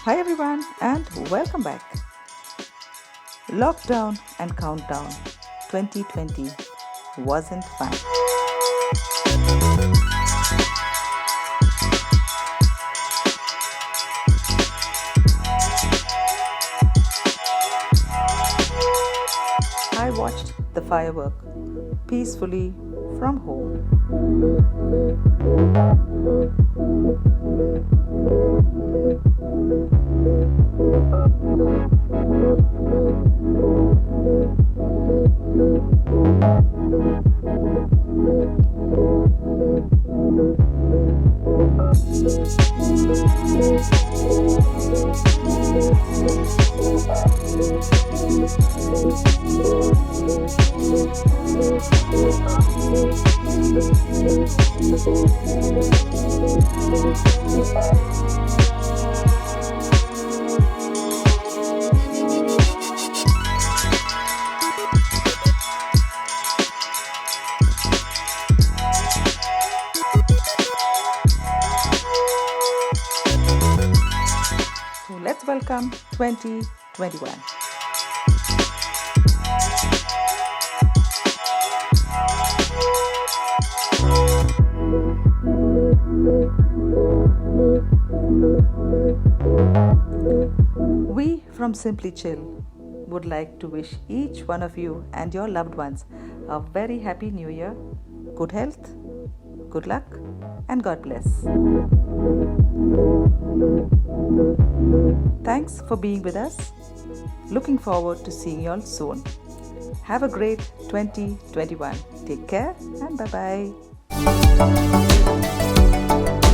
Hi everyone and welcome back. Lockdown and countdown 2020 wasn't fun. I watched the firework peacefully from home. So let's welcome 2021. We from Simply Chill would like to wish each one of you and your loved ones a very happy new year, good health, good luck, and God bless. Thanks for being with us. Looking forward to seeing you all soon. Have a great 2021. Take care and bye bye.